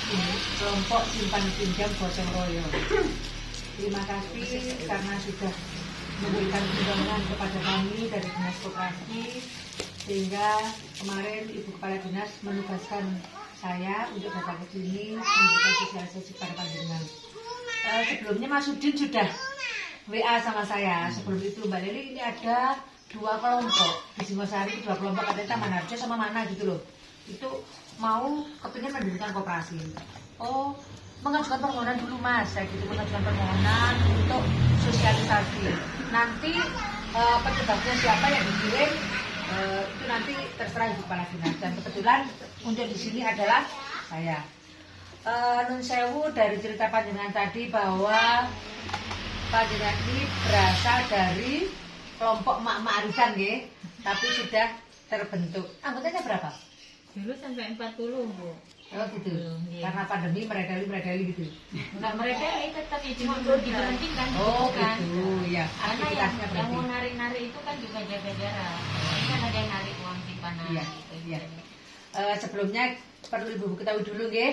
ini kelompok simpan pinjam gotong royong. Terima kasih karena sudah memberikan undangan kepada kami dari Dinas Koperasi, sehingga kemarin Ibu Kepala Dinas menugaskan saya untuk datang ke sini memberikan sosialisasi kepada panjenengan. Sebelumnya Mas Udin sudah WA sama saya. Sebelum itu Mbak Leli, ini ada 2 kelompok di Singosari, 2 kelompok katanya Taman Harjo sama mana gitu loh. Itu mau kepingin mendirikan koperasi. Oh, mengajukan permohonan dulu Mas, saya gitu, mengajukan permohonan untuk sosialisasi. Nanti penyebabnya siapa yang dikirim itu nanti terserah Ibu Kepala Dinas. Dan kebetulan untuk di sini adalah saya. Nun sewu dari cerita panjenengan tadi bahwa panjenengan ini berasal dari kelompok mak-mak arisan nggih, tapi sudah terbentuk. Anggotanya berapa? Dulu sampai 40, Bu. Oh gitu. Iya. Karena pandemi meredali gitu. Enggak mereka tetap ya cuma perlu diberhentikan. Oh kan. gitu, ya. Karena Aktivitasnya yang mau berarti. narik-narik itu kan juga jaga jarak. Kan ada yang narik uang simpanan. Iya, gitu. iya. Sebelumnya perlu Ibu ketahui dulu nggih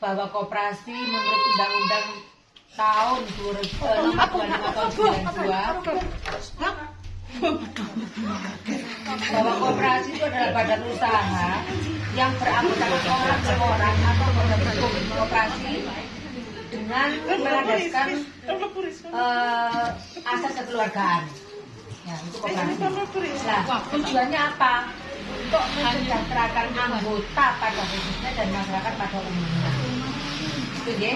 bahwa koperasi menurut Undang-Undang tahun 25 tahun 92 bahwa koperasi itu adalah badan usaha yang beranggotakan orang per orang atau berbentuk koperasi dengan melandaskan asas kekeluargaan. Ya, itu koperasi. Nah, tujuannya apa? Untuk mensejahterakan anggota pada khususnya dan masyarakat pada umumnya. Itu ya,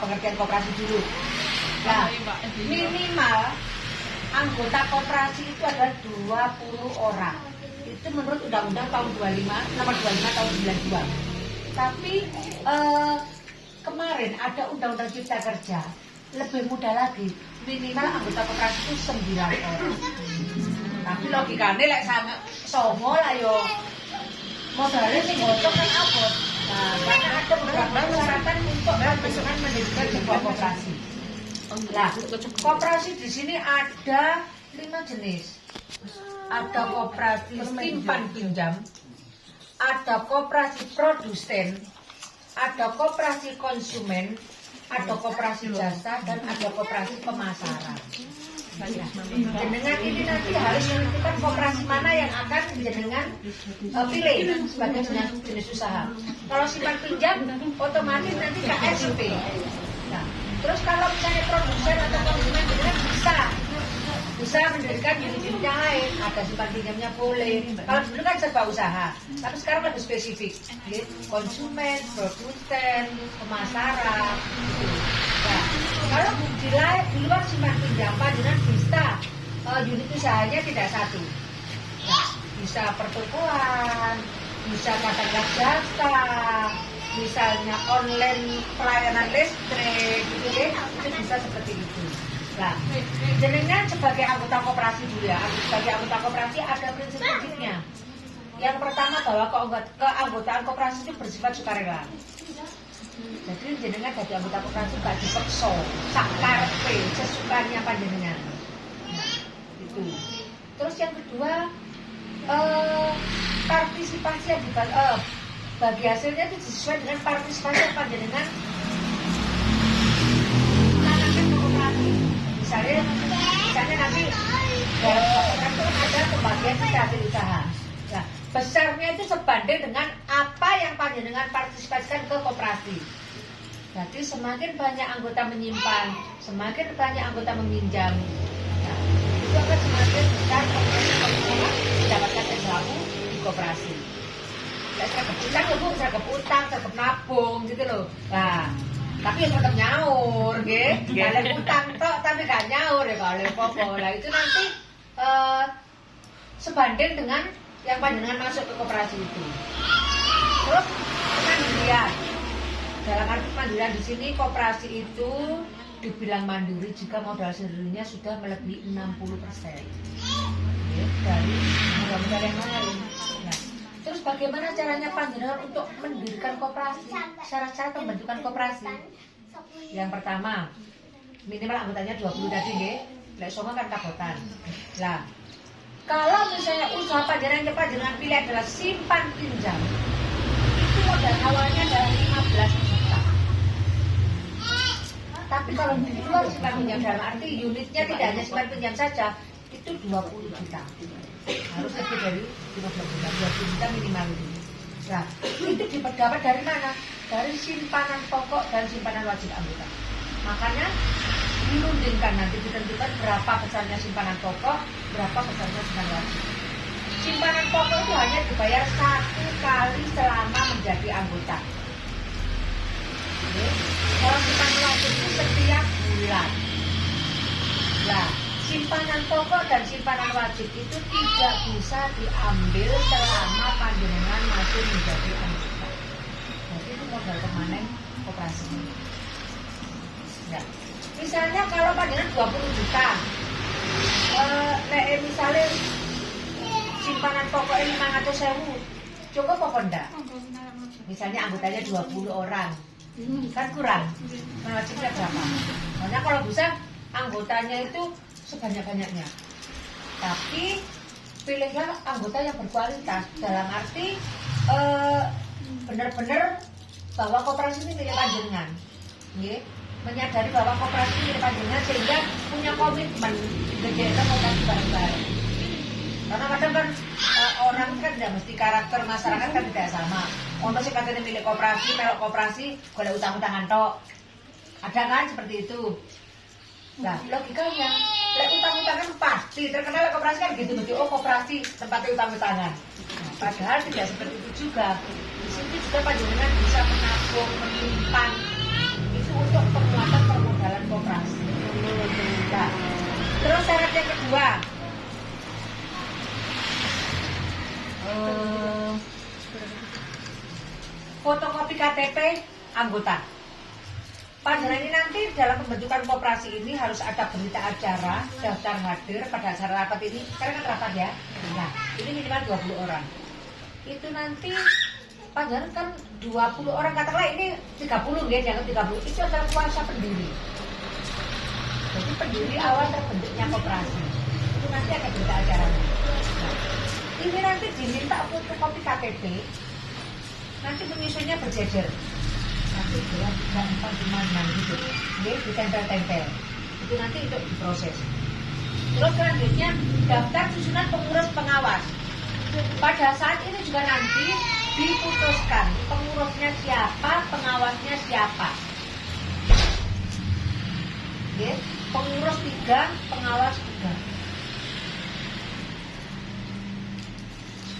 pengertian koperasi dulu. Nah, minimal anggota koperasi itu adalah 20 orang. Itu menurut Undang-Undang tahun 25, nomor 25 tahun 92. Tapi kemarin ada Undang-Undang Cipta Kerja lebih mudah lagi. Minimal anggota koperasi itu 9 orang. Tapi logikanya lek sama songo lah yo. Modalnya sing gotong kan abot. Nah, karena ada beberapa persyaratan untuk panjenengan mendirikan sebuah koperasi. Nah, koperasi di sini ada 5 jenis. Ada koperasi simpan pinjam, ada koperasi produsen, ada koperasi konsumen, ada koperasi jasa, dan ada koperasi pemasaran. Jenengan ini nanti harus menentukan koperasi mana yang akan jenengan pilih sebagai jenis usaha. Kalau simpan pinjam, otomatis nanti KSP. Nah, terus kalau misalnya produsen atau konsumen jenengan bisa mendirikan unit-unit yang lain. Ada simpan pinjamnya boleh. Kalau dulu kan serba usaha, tapi sekarang lebih spesifik. Konsumen, produsen, pemasaran. Nah, kalau di luar simpan pinjam, panjenengan bisa unit usahanya tidak satu. Nah, bisa pertokoan, bisa katakanlah jasa, misalnya online pelayanan listrik, gitu ya, itu bisa seperti itu. Nah, jenengan sebagai anggota koperasi dulu ya, sebagai anggota koperasi ada prinsip-prinsipnya. Yang pertama bahwa keanggotaan koperasi itu bersifat sukarela. Jadi jenengan jadi anggota koperasi gak dipaksa, sakarpe, sesukanya panjenengan. Nah, itu. Terus yang kedua, partisipasi yang bagi hasilnya itu sesuai dengan partisipasi yang panjenengan menanamkan ke koperasi. Misalnya nanti dalam koperasi itu ada pembagian hasil usaha. Nah, besarnya itu sebanding dengan apa yang panjenengan partisipasikan ke koperasi. Jadi semakin banyak anggota menyimpan, semakin banyak anggota meminjam, nah, itu akan semakin besar mendapatkan sesuatu di koperasi. Saya keputang loh Bu, saya keputang, saya nabung gitu loh. Nah, tapi ya tetap nyaur, gitu. Kalian utang tok, tapi gak nyaur ya kalau popo. Nah itu nanti sebanding dengan yang panjenengan masuk ke koperasi itu. Terus mandirian. Dalam arti mandirian di sini koperasi itu dibilang mandiri jika modal sendirinya sudah melebihi 60%. Dari modal-modal yang lain. Nah, terus bagaimana caranya panjenengan untuk mendirikan koperasi? Syarat-syarat pembentukan koperasi. Yang pertama, minimal anggotanya 20 tadi nggih. Lek songo kan kabotan. Lah, kalau misalnya usaha panjenengan pilih adalah simpan pinjam, itu modal awalnya dari juta. Tapi kalau di luar simpan pinjam dalam arti unitnya tidak hanya simpan pinjam saja, itu 20 juta. Harus lebih dari 15 juta, 20 juta minimal itu. Nah, itu didapat dari mana? Dari simpanan pokok dan simpanan wajib anggota. Makanya dirundingkan nanti ditentukan berapa besarnya simpanan pokok, berapa besarnya simpanan wajib. Simpanan pokok itu hanya dibayar 1 kali selama menjadi anggota. Oke. Kalau simpanan wajib itu setiap bulan. Nah, simpanan pokok dan simpanan wajib itu tidak bisa diambil selama panjenengan masih menjadi anggota. Jadi itu modal permanen koperasi. Ya. Misalnya kalau panjenengan 20 juta, misalnya simpanan pokoknya 500.000, cukup apa enggak? Misalnya anggotanya 20 orang, kan kurang. Wajibnya berapa? Makanya kalau bisa anggotanya itu sebanyak-banyaknya. Tapi pilihlah anggota yang berkualitas. Dalam arti benar-benar bahwa koperasi ini milik panjenengan. Menyadari bahwa koperasi ini milik panjenengan sehingga punya komitmen menjaga koperasi bareng-bareng. Karena kadang kan orang kan tidak mesti karakter masyarakat kan tidak sama. Ono sing katanya milik koperasi, melok koperasi, golek utang-utangan tok. Ada kan seperti itu. Nah, logikanya, lek utang-utangan pasti terkenal koperasi kan gitu, mesti oh koperasi tempatnya utang-utangan. Nah, padahal tidak seperti itu juga. Di sini juga panjenengan bisa menabung, menyimpan itu untuk penguatan permodalan koperasi. Nah, terus syarat yang kedua, fotokopi KTP anggota. Panjenengan ini nanti dalam pembentukan koperasi ini harus ada berita acara, daftar hadir pada acara rapat ini. Sekarang kan rapat ya. Nah, ini minimal 20 orang. Itu nanti panjenengan kan 20 orang, katakanlah ini 30 ya, jangan 30. Itu adalah kuasa pendiri. Jadi pendiri awal terbentuknya koperasi. Itu nanti ada berita acaranya. Nah, ini nanti diminta fotokopi KTP. Nanti penyusunnya berjejer. Nanti dia 3, 4, 5, 6 gitu. Ini ditempel-tempel. Itu nanti untuk diproses. Terus selanjutnya daftar susunan pengurus pengawas. Pada saat ini juga nanti diputuskan pengurusnya siapa, pengawasnya siapa. Oke, pengurus 3, pengawas 3.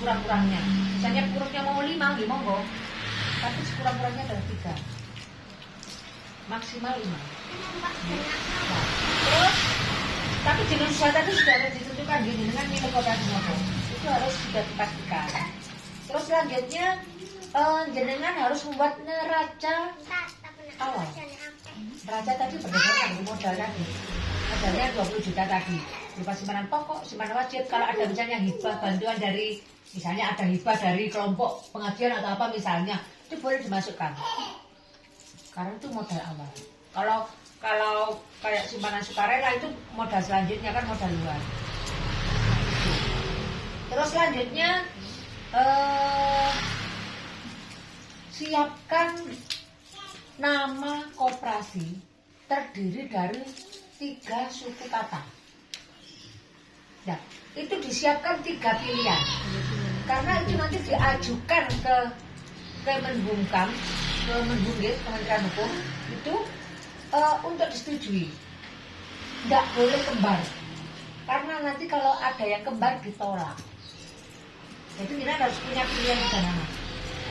Kurang-kurangnya. Misalnya pengurusnya mau 5, ya monggo. Tapi sekurang-kurangnya adalah 3. Maksimal 5. Nah, terus tapi jenis usaha tadi sudah harus ditentukan gini dengan milik koperasi motor. Itu harus sudah dipastikan. Terus selanjutnya jenengan harus membuat neraca awal. Neraca tadi berdasarkan modal tadi. Modalnya 20 juta tadi. Berupa simpanan pokok, simpanan wajib. Kalau ada misalnya hibah bantuan dari, misalnya ada hibah dari kelompok pengajian atau apa misalnya, itu boleh dimasukkan. Karena itu modal awal. Kalau kayak simpanan sukarela itu modal selanjutnya kan modal luar. Terus selanjutnya siapkan nama koperasi terdiri dari 3 suku kata. Nah, itu disiapkan 3 pilihan. Karena itu nanti diajukan ke Kemenhumkam, Kementerian Hukum itu untuk disetujui. Tidak boleh kembar. Karena nanti kalau ada yang kembar ditolak. Jadi kita harus punya pilihan 3 nama.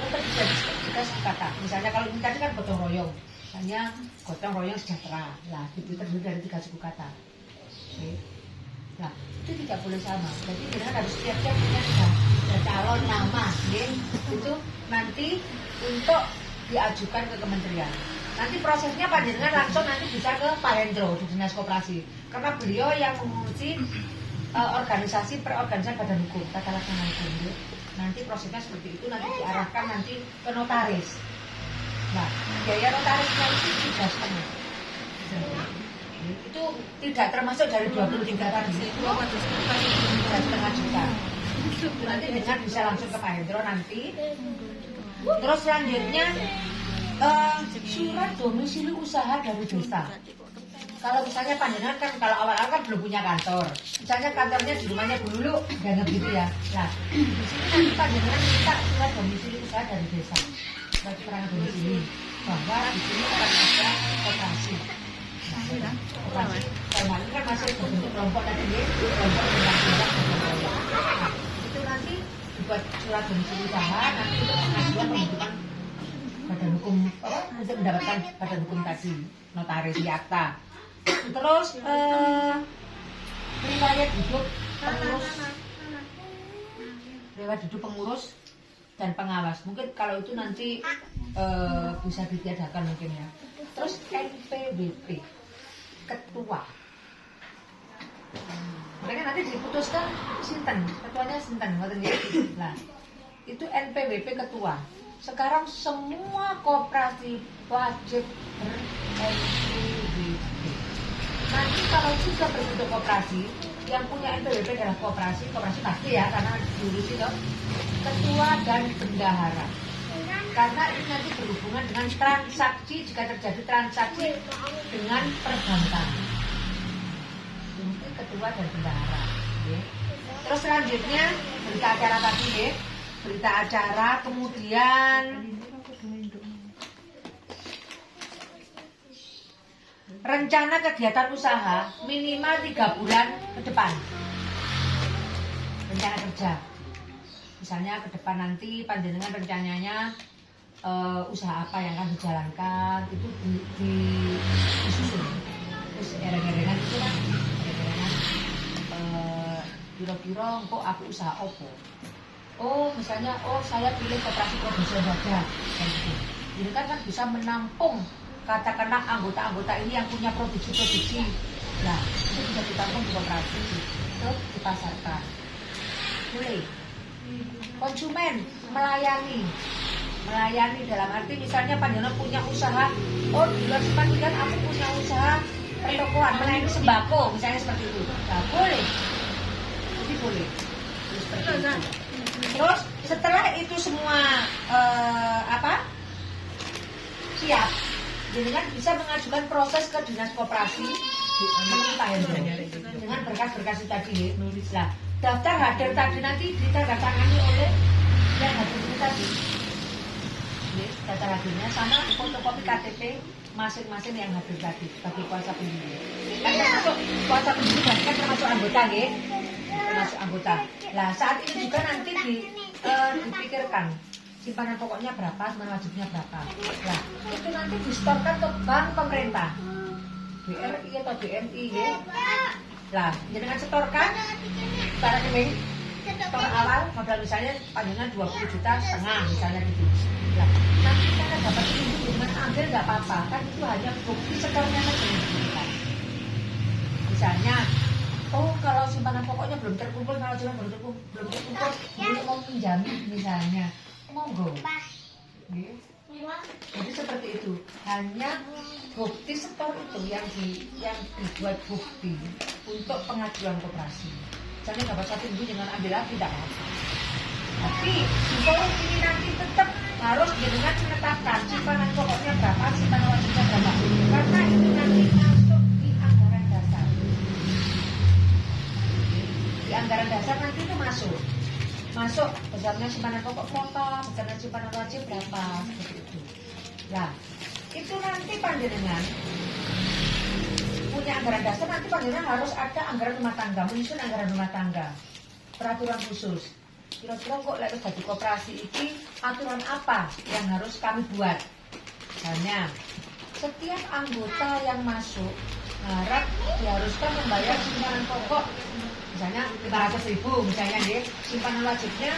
Untuk bisa disebutkan suku kata. Misalnya kalau ini tadi kan gotong royong. Misalnya gotong royong sejahtera. Lah, itu terdiri dari 3 suku kata. Oke. Nah, itu tidak boleh sama. Jadi kita harus siap-siap punya calon nama, ya. Itu nanti untuk diajukan ke kementerian. Nanti prosesnya panjenengan langsung nanti bisa ke Pak Hendro di Dinas Koperasi. Karena beliau yang mengurusi organisasi perorganisasian badan hukum, tata laksana hukum. Ya. Nanti prosesnya seperti itu, nanti diarahkan nanti ke notaris. Nah, biaya notarisnya itu 3,5. Itu tidak termasuk dari 23 tadi. Itu 3,5 juta. Nanti dengan bisa langsung ke Pak Hendro nanti. Terus selanjutnya Surat domisili usaha dari desa. Kalau misalnya panjenengan kan kalau awal-awal kan belum punya kantor, misalnya kantornya di rumahnya dulu, jangan gitu ya. Nah, di sini nanti panjenengan minta surat domisili usaha dari desa, surat keterangan domisili bahwa di sini akan ada koperasi. Nah, koperasi, kalau ini kan masih bentuk kelompok tadi ya, kelompok bidang-bidang. Nah, itu nanti dibuat surat domisili usaha, nanti untuk pengajuan pembentukan badan hukum untuk mendapatkan badan hukum tadi, notaris di akta. Terus riwayat hidup pengurus dan pengawas. Mungkin kalau itu nanti bisa ditiadakan mungkin ya. Terus NPWP ketua. Mereka nanti diputuskan sinten, ketuanya sinten, ngoten nggih. Nah, itu NPWP ketua. Sekarang semua koperasi wajib ber-NPWP. Nanti kalau sudah berbentuk koperasi, yang punya NPWP adalah koperasi pasti ya, karena diurusi loh, ketua dan bendahara. Karena ini nanti berhubungan dengan transaksi, jika terjadi transaksi dengan perbankan. Ini ketua dan bendahara. Okay. Terus selanjutnya berita acara tadi ya. Berita acara, kemudian rencana kegiatan usaha minimal 3 bulan ke depan. Rencana kerja. Misalnya ke depan nanti panjenengan rencananya usaha apa yang akan dijalankan itu disusun. Terus ereng-erengan itu kan, ereng-erengan kira-kira kok aku usaha opo. Oh, misalnya, saya pilih koperasi produsen saja. Ini kan bisa menampung katakanlah anggota-anggota ini yang punya produksi-produksi. Nah, itu bisa ditampung di koperasi, terus dipasarkan. Boleh. Konsumen melayani dalam arti misalnya panjenengan punya usaha, di luar sepanjang aku punya usaha pertokoan melayani sembako, misalnya seperti itu. Nah, boleh. Jadi boleh. Seperti itu. Terus setelah itu semua siap, jenengan bisa mengajukan proses ke dinas koperasi dengan berkas-berkas tadi. Nah, daftar hadir tadi nanti ditandatangani oleh yang hadir itu tadi. Daftar hadirnya sama fotokopi KTP masing-masing yang hadir tadi bagi kuasa penduduk. Kan termasuk kuasa penduduk kan termasuk anggota nggih. Termasuk anggota. Nah, saat ini juga nanti dipikirkan simpanan pokoknya berapa, simpanan wajibnya berapa. Nah, itu nanti distorkan ke bank pemerintah. BRI atau BNI ya. Nah, dengan setorkan barang ini setor awal modal misalnya panjangnya 20,5 juta misalnya gitu. Nah, nanti kita dapat ini dengan ambil nggak apa-apa, kan itu hanya bukti setornya saja. Misalnya kalau simpanan pokoknya belum terkumpul, kalau cuma belum terkumpul, belum mau pinjamin misalnya, monggo. Jadi seperti itu. Hanya bukti setor itu yang dibuat bukti untuk pengajuan koperasi. Jangan dapat 1 minggu dengan ambil lagi tidak apa. Tapi di forum ini nanti tetap harus dengan menetapkan simpanan pokoknya berapa, simpanan wajibnya berapa. Karena itu nanti masuk di anggaran dasar. Di anggaran dasar nanti itu masuk besarnya simpanan pokok berapa, besarnya simpanan wajib berapa, seperti itu. Nah, itu nanti panjenengan punya anggaran dasar, nanti panjenengan harus ada anggaran rumah tangga, menyusun anggaran rumah tangga, peraturan khusus. Kira-kira kok lewat bagi koperasi ini aturan apa yang harus kami buat? Misalnya, setiap anggota yang masuk harap diharuskan membayar simpanan pokok misalnya 500.000 misalnya deh, simpanan wajibnya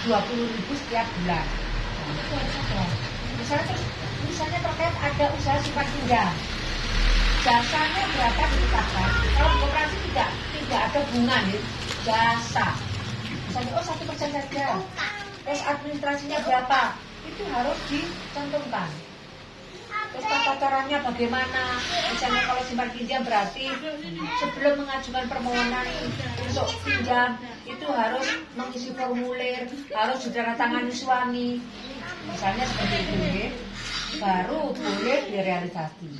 20.000 setiap bulan. Nah, itu harus ada. Misalnya terkait ada usaha simpan pinjam, jasanya berapa ditetapkan. Kalau di koperasi tidak ada bunga nih, jasa. Misalnya 1% saja. Terus administrasinya berapa? Itu harus dicantumkan. Terus tata caranya bagaimana? Misalnya kalau simpan pinjam berarti sebelum mengajukan permohonan untuk pinjam itu harus mengisi formulir, harus ditandatangani suami. Misalnya seperti itu, ya. baru boleh direalisasi.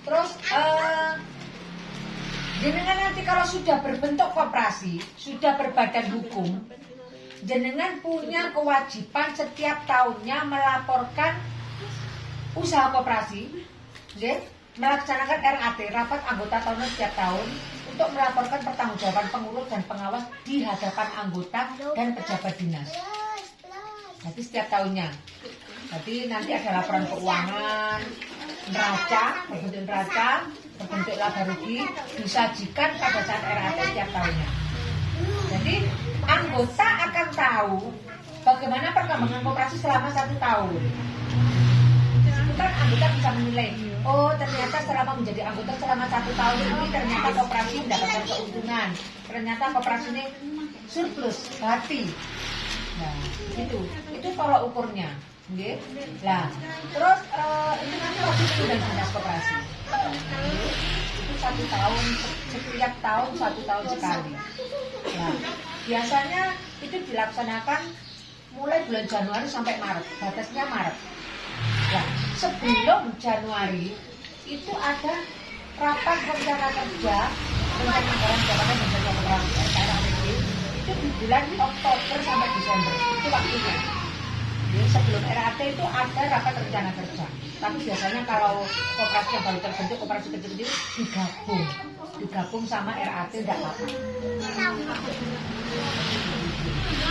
Terus jenengan nanti kalau sudah berbentuk koperasi, sudah berbadan hukum, jenengan punya kewajiban setiap tahunnya melaporkan usaha koperasi, melaksanakan RAT, rapat anggota tahunan setiap tahun, untuk melaporkan pertanggungjawaban pengurus dan pengawas di hadapan anggota dan pejabat dinas. Jadi setiap tahunnya. Jadi nanti ada laporan keuangan, neraca, berbentuk laba rugi, disajikan pada saat RAT setiap tahunnya. Jadi anggota akan tahu bagaimana perkembangan koperasi selama 1 tahun. Kan anggota bisa menilai, oh ternyata selama menjadi anggota selama 1 tahun ini ternyata koperasi mendapatkan keuntungan, ternyata koperasi ini surplus hati. Nah itu tolak ukurnya. Okay. Nah terus itu nanti wajib dan dinas koperasi. Itu 1 tahun, setiap tahun 1 tahun sekali. Nah biasanya itu dilaksanakan mulai bulan Januari sampai Maret, batasnya Maret. Nah, sebelum Januari itu ada rapat rencana kerja rencana anggaran jabatan dan kerja koperasi itu di bulan Oktober sampai Desember itu waktunya. Jadi sebelum RAT itu ada rapat rencana kerja. Tapi biasanya kalau koperasi yang baru terbentuk, koperasi kecil-kecil digabung sama RAT tidak apa-apa.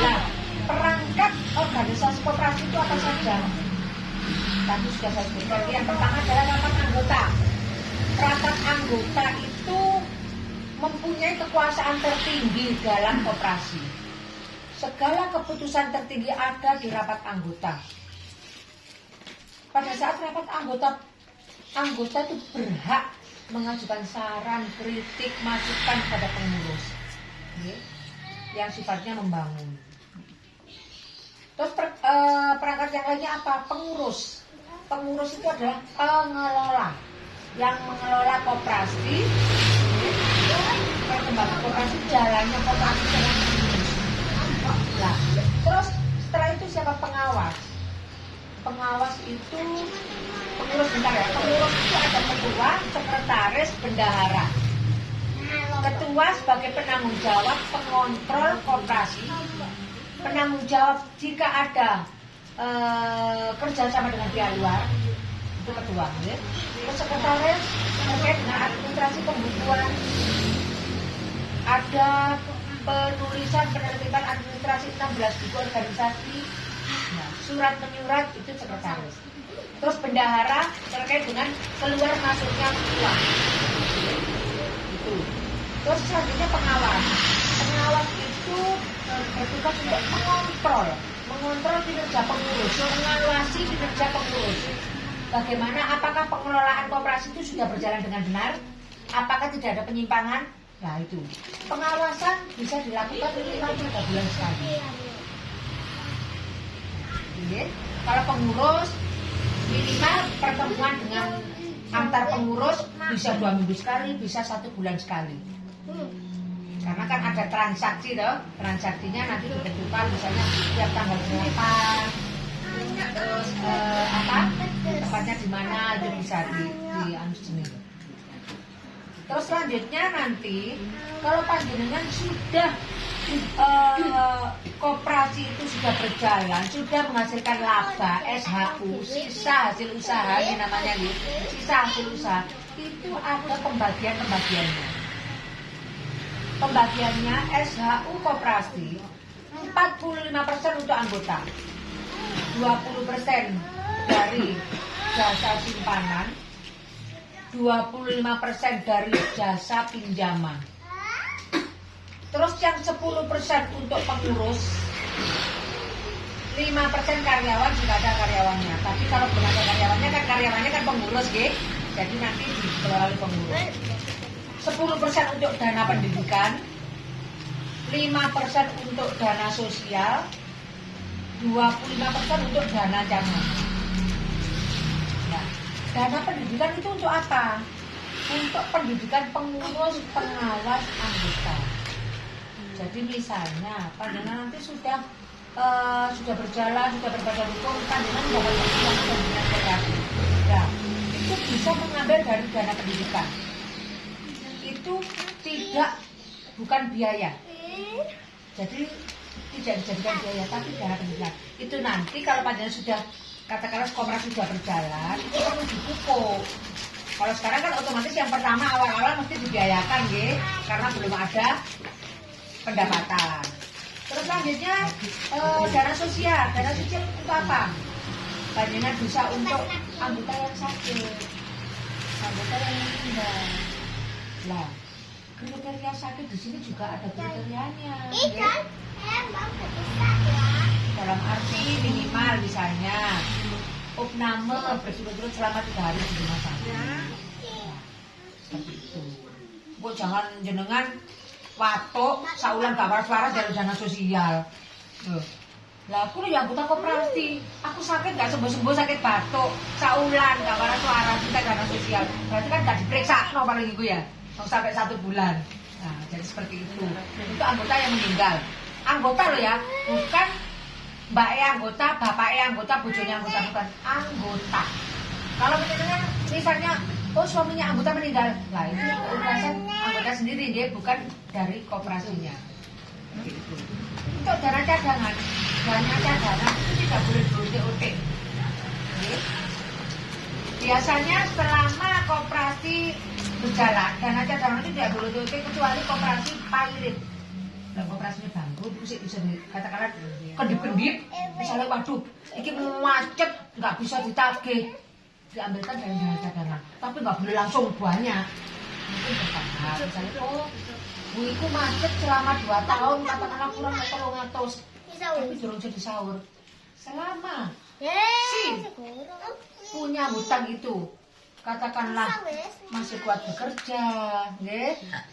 Nah, perangkat organisasi koperasi itu apa saja? Tadi sudah saya sebutkan. Yang pertama adalah rapat anggota. Rapat anggota itu mempunyai kekuasaan tertinggi dalam koperasi. Segala keputusan tertinggi ada di rapat anggota. Pada saat rapat anggota itu berhak mengajukan saran, kritik, masukan pada pengurus, yang sifatnya membangun. Terus perangkat yang lainnya apa? Pengurus. Pengurus itu adalah pengelola yang mengelola koperasi, perkembangan koperasi, jalannya koperasi dengan mulus. Nah, terus setelah itu siapa pengawas? Pengawas itu pengurus Pengurus itu ada ketua, sekretaris, bendahara. Ketua sebagai penanggung jawab pengontrol koperasi. Penanggung jawab jika ada kerjasama dengan pihak luar, itu ketua. Terus sekretaris terkait dengan administrasi pembukuan, ada penulisan penertiban administrasi 16 buku organisasi, surat menyurat, itu sekretaris. Terus bendahara terkait dengan keluar masuknya uang, itu. Terus selanjutnya pengawas. Pengawas itu bertugas untuk mengontrol kinerja pengurus, mengawasi kinerja pengurus. Bagaimana, apakah pengelolaan koperasi itu sudah berjalan dengan benar? Apakah tidak ada penyimpangan? Nah itu, pengawasan bisa dilakukan minimal 3 bulan sekali. Kalau pengurus minimal pertemuan dengan antar pengurus bisa 2 minggu sekali, bisa 1 bulan sekali. Karena kan ada transaksi toh, transaksinya nanti ditentukan misalnya setiap tanggal 8, terus tempatnya di mana itu bisa di Terus selanjutnya nanti kalau panjenengan sudah koperasi itu sudah berjalan, sudah menghasilkan laba, SHU, sisa hasil usaha, ini namanya sisa hasil usaha, itu ada pembagiannya. Pembagiannya SHU koperasi 45% untuk anggota, 20% dari jasa simpanan, 25% dari jasa pinjaman. Terus yang 10% untuk pengurus, 5% karyawan jika ada karyawannya. Tapi kalau belum ada karyawannya kan pengurus, jadi nanti dikelola oleh pengurus. 10% untuk dana pendidikan, 5% untuk dana sosial, 25% untuk dana jaminan. Nah, dana pendidikan itu untuk apa? Untuk pendidikan pengurus, pengawas, anggota. Jadi misalnya panjenengan nanti sudah sudah berjalan, sudah berbadan hukum, panjenengan dapat uang jaminan koperasi. Nah, itu bisa mengambil dari dana pendidikan. Itu bukan biaya. Jadi tidak dijadikan biaya, tapi dana pendidikan. Itu nanti kalau panjenengan sudah katakanlah koperasi sudah berjalan, itu perlu dipupuk. Kalau sekarang kan otomatis yang pertama awal-awal mesti dibiayakan, karena belum ada pendapatan. Terus selanjutnya dana sosial untuk apa? Panjenengan bisa untuk anggota yang sakit, anggota yang meninggal. Lah, kriteria sakit di sini juga ada kriterianya. Dalam arti minimal misalnya opname berturut-turut selama 3 hari di rumah sakit. Seperti itu. Bu jangan jenengan watuk saulan gak waras-waras dari dana sosial. Lah aku yang anggota koperasi, aku sakit gak sembuh-sembuh sakit batuk, saulan gak waras-waras kita dana sosial. Berarti kan gak diperiksa no paling itu ya. Sampai 1 bulan. Nah, jadi seperti itu. Itu anggota yang meninggal. Anggota loh ya, bukan mbaknya anggota, bapaknya anggota, bojonya anggota, bukan anggota. Kalau misalnya suaminya anggota meninggal, lah itu urusan anggota sendiri, dia bukan dari koperasinya. Gitu. Untuk dana cadangan itu tidak boleh diutik-utik. Biasanya selama koperasi berjalan, dana cadangan itu tidak boleh diutik kecuali koperasi pailit. Nah, koperasinya bangkrut, itu bisa dikatakan kedip-kedip, misalnya waduh, ini macet, nggak bisa ditagih, diambilkan dari dana cadangan, tapi nggak boleh langsung banyak. Mungkin bertahap, misalnya bu itu macet selama 2 tahun, katakanlah kurang 300, tapi belum jadi sahur. Selama si punya hutang itu, katakanlah masih kuat bekerja,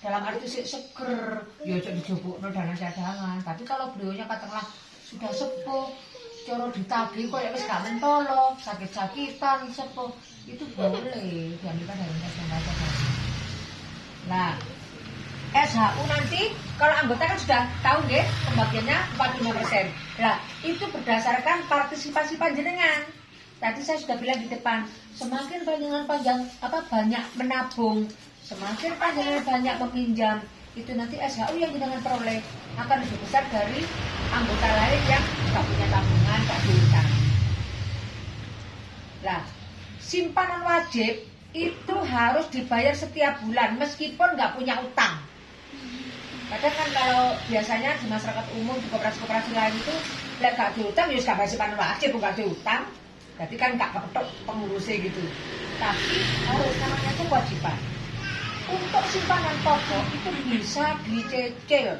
dalam arti seger, ya jadi dijupukno dana cadangan. Tapi kalau beliaunya katakanlah sudah sepuh, coro ditagih kok ya wis gak mentolo, sakit-sakitan sepuh, itu boleh diambilkan dari dana cadangan. Nah, SHU nanti kalau anggota kan sudah tahu pembagiannya 45%. Nah, itu berdasarkan partisipasi panjenengan. Tadi saya sudah bilang di depan, semakin panjenengan banyak menabung, semakin panjenengan banyak meminjam, itu nanti SHU yang jenengan peroleh akan lebih besar dari anggota lain yang nggak punya tabungan, nggak diutang. Nah, simpanan wajib itu harus dibayar setiap bulan meskipun nggak punya utang. Kadang kan kalau biasanya di masyarakat umum di koperasi-koperasi lain itu nggak diutang, ya nggak bayar simpanan wajib, nggak diutang. Jadi kan gak kepetok pengurusnya gitu. Tapi harus namanya kewajiban. Untuk simpanan pokok itu bisa dicicil.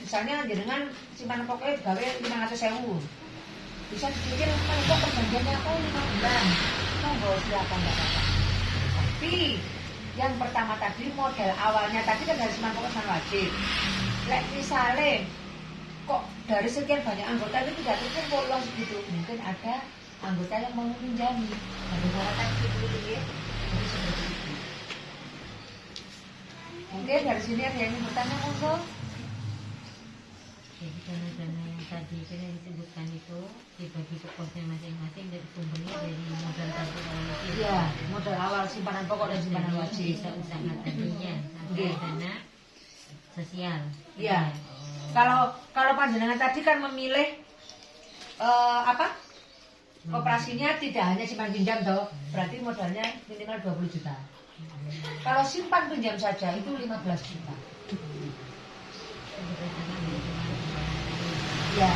Misalnya dengan simpanan pokoknya gawe 500.000, bisa dicicil kalau perjanjiannya 5 bulan. Monggo silakan nggak apa-apa. Tapi yang pertama tadi model awalnya tadi kan dari simpanan pokok sama wajib. Lek misalnya kok dari sekian banyak anggota itu tidak terkumpul uang segitu, mungkin ada anggota yang mau meminjami. Ada syaratnya seperti itu ya. Jadi seperti itu. Mungkin dari sini ada yang bertanya monggo. Jadi dana-dana yang tadi yang disebutkan itu dibagi ke posnya masing-masing dari sumbernya dari modal tadi awal. Iya, modal awal simpanan pokok dan simpanan wajib. Bisa usaha tadinya, dana sosial. Iya. Kalau panjenengan tadi kan memilih Koperasinya tidak hanya simpan pinjam toh, berarti modalnya minimal 20 juta. Kalau simpan pinjam saja itu 15 juta. Ya.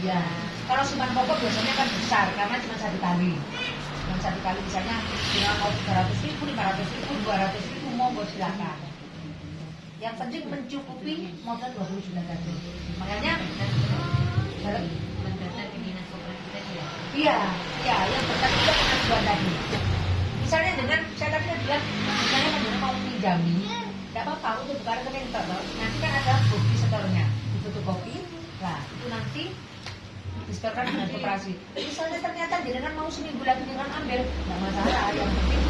Ya. Kalau simpan pokok biasanya kan besar karena cuma 1 kali. Cuma 1 kali misalnya dengan mau 300.000, 500.000, 200.000 monggo silakan. Yang penting mencukupi modal 20 juta tadi. Makanya iya, yang pertama itu pengajuan tadi. Misalnya dengan saya tadi bilang, misalnya Anda mau pinjami, tidak apa-apa untuk buka rekening toh. Nanti kan ada bukti setornya, difotokopi. Nah, itu nanti disetorkan dengan koperasi. Misalnya ternyata jenengan mau seminggu lagi dengan ambil, tidak masalah. Yang penting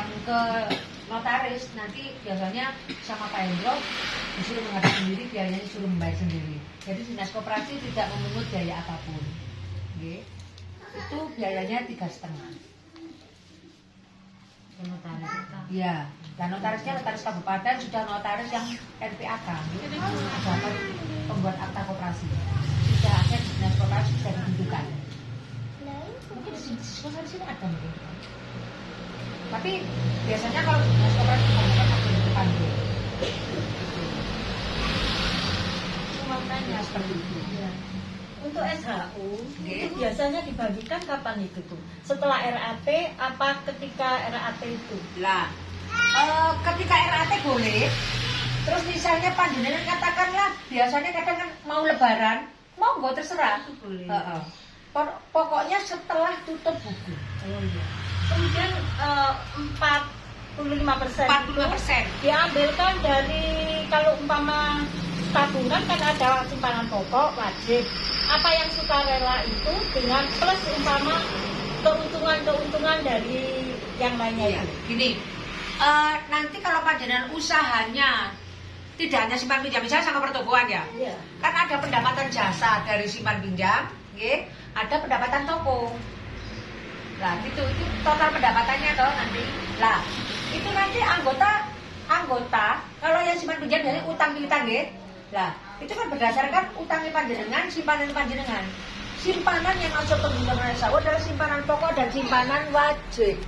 yang ke notaris nanti biasanya sama Pak Hendro disuruh menghadap sendiri, biayanya disuruh membayar sendiri. Jadi dinas koperasi tidak memungut biaya apapun. Oke. Itu biayanya 3,5. Notaris kita. Iya. Dan notarisnya notaris kabupaten, sudah notaris yang NPAK. Dapat pembuat akta koperasi. Sudah ada di dinas koperasi, sudah ditunjukkan. Mungkin di sini ada mungkin. Tapi biasanya kalau di dinas koperasi kebanyakan ada di depan dulu. Cuma tanya seperti itu. Ya. Untuk SHU Oke. itu biasanya dibagikan kapan itu tuh? Setelah RAT apa ketika RAT itu? Lah, ketika RAT boleh. Terus misalnya panjenengan katakanlah biasanya kadang kan mau lebaran, mau nggak terserah. Itu boleh. Heeh. Pokoknya setelah tutup buku. Oh iya. Kemudian 45% 45%. diambilkan dari kalau umpama tabungan kan ada simpanan pokok wajib. Apa yang sukarela itu dengan plus umpama keuntungan dari yang lainnya Iya, itu. gini. Nanti kalau panjenengan usahanya tidak hanya simpan pinjam, misalnya sama pertokoan ya. Iya. Kan ada pendapatan jasa dari simpan pinjam, nggih, ada pendapatan toko. Lah, itu total pendapatannya toh nanti. Lah, itu nanti anggota kalau yang simpan pinjam dari utang piutang nggih. Lah, itu kan berdasarkan utangnya panjenengan, simpanan panjenengan. Simpanan yang masuk penggunaan SHU adalah simpanan pokok dan simpanan wajib.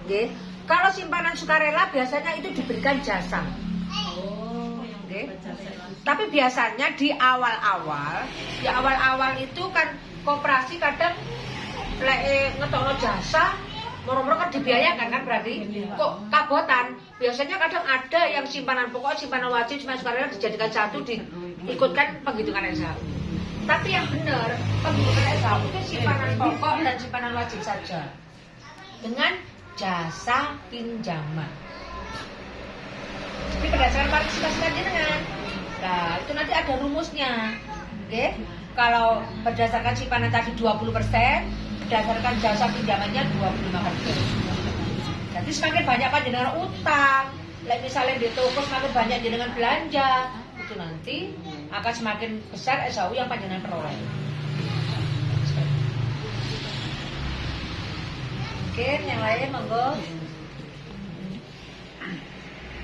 Nggih. Kalau simpanan sukarela biasanya itu diberikan jasa. Oh, Oke. jasa itu. Tapi biasanya di awal-awal itu kan koperasi kadang ngetokno jasa, moro-moro kan dibiayakan kan berarti. Kok kabotan? Biasanya kadang ada yang simpanan pokok, simpanan wajib, simpanan sukarela dijadikan satu, diikutkan penghitungan SHU. Tapi yang benar penghitungan SHU itu simpanan pokok dan simpanan wajib saja dengan jasa pinjaman. Jadi berdasarkan partisipasi panjenengan. Nah, itu nanti ada rumusnya. Oke. Kalau berdasarkan simpanan tadi 20%, berdasarkan jasa pinjamannya 25%. Jadi semakin banyak panjenengan utang, misalnya di toko semakin banyak jenengan belanja, itu nanti akan semakin besar SHU yang panjenengan peroleh. Mungkin yang lain monggo.